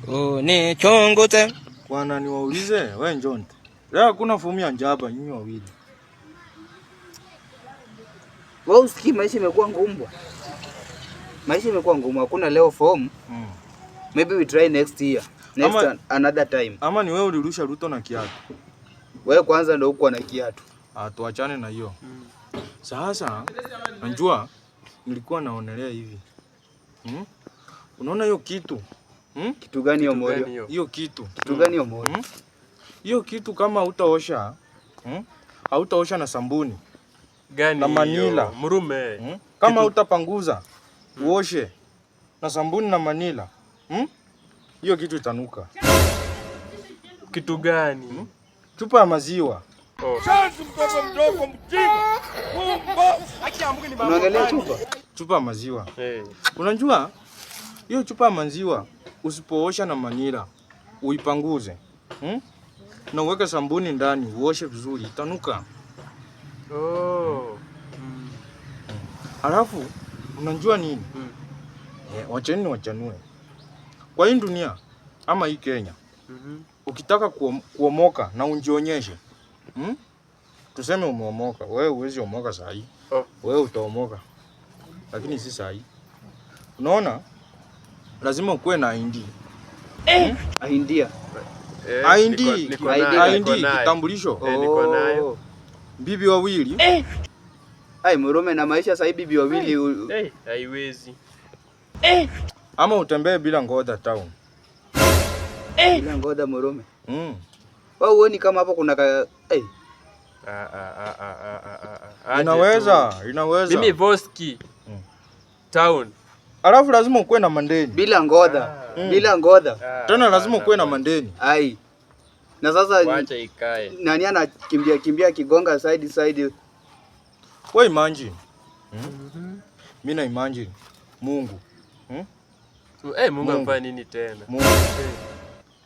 Ni chongote. Bwana niwaulize, wewe John. Leo hakuna fomu ya njaba nyinyi wawili. Wewe usikii maisha imekuwa ngumu. Maisha imekuwa ngumu, hakuna leo fomu. Maybe we try next year. Another time. Ama ni wewe ulirusha Ruto na kiatu. Wewe kwanza ndio uko na kiatu. Tuachane na hiyo. Sasa najua nilikuwa naonelea hivi. Unaona hiyo kitu? Kitu gani hiyo Morio? Hiyo kitu. Kitu gani hiyo Morio? Hiyo kitu kama hautaosha, hautaosha na sabuni. Gani na manila. Murume. Kama utapanguza, uoshe na sabuni na manila. Hiyo kitu itanuka. Kitu gani? Chupa ya maziwa. Sasa mtoto mdogo mjinga. Unaangalia chupa? Chupa ya maziwa. Unajua hiyo chupa ya maziwa usipoosha na manila, uipanguze. Na uweke sabuni ndani, uoshe vizuri, itanuka. Alafu unajua nini? Wachanue. Kwa hii dunia ama hii Kenya, ukitaka kuomoka na unjionyeshe. Tuseme umeomoka, wewe huwezi omoka saa hii. Wewe utaomoka. Lakini si saa hii. Unaona? Lazima ukuwe na ID. ID kitambulisho. Niko nayo. Bibi wawili. Ai Murume na maisha sasa bibi wawili. Haiwezi. Ama utembee bila ngoda town. Bila ngoda Murume. Wewe uone kama hapo kuna Inaweza. Mimi Voski town. Alafu lazima ukuwe na mandeni. Bila ngoda. Bila ngoda. Tena lazima ukuwe na mandeni. Ai. Na sasa wacha ikae. Nani anakimbia kigonga side. Wewe imagine. Mimi na imagine Mungu. Mungu amfanya nini tena? Mungu.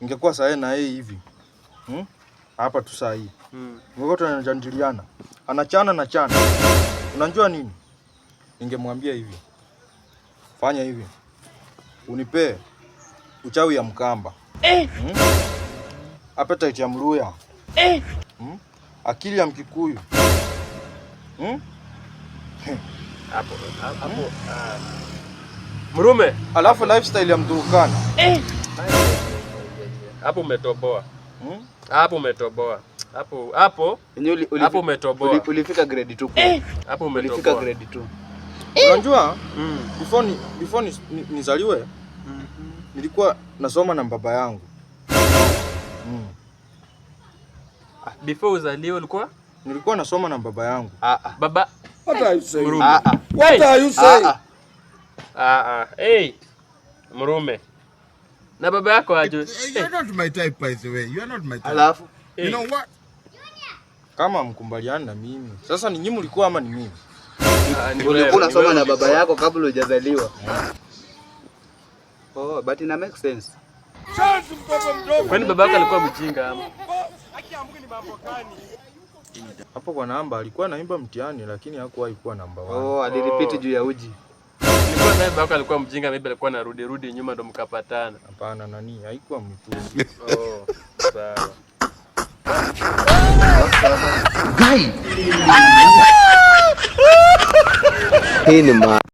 Ingekuwa saa na yeye hivi. Hapa tu saa hii. Mungu tunajadiliana. Anachana na chana. Unajua nini? Ningemwambia hivi. Fanya hivi. Unipe uchawi ya Mkamba. Appetite ya Mluya. Akili ya Mkikuyu. Hapo. Murume, alafu lifestyle ya Mturukana. Hapo umetoboa. Hapo umetoboa. Hapo umetoboa. Ulifika grade 2. Hapo umetoboa. Ulifika grade 2. Unajua? Before nizaliwe, nilikuwa nasoma na baba yangu. Before uzaliwe ulikuwa? Nilikuwa nasoma na baba yangu. Baba. What are you saying? What are you saying? Hey. Murume. Na baba yako aje? You're not my type by the way. You're not my type. Alafu, you know what? Kama mkumbaliana na mimi. Sasa ni nyinyi mlikuwa ama ni mimi? Ulikuwa unasoma na baba yako kabla hujazaliwa. But it makes sense. Kwani baba yako alikuwa mjinga ama? Hapo kwa namba alikuwa anaimba mtihani lakini hakuwahi kuwa namba 1. Alirepeat juu ya uji. Nilikuwa naye baba yako alikuwa mjinga, maybe alikuwa anarudi nyuma ndo mkapatana. Hapana nani, haikuwa mtu. Sawa. Hii ni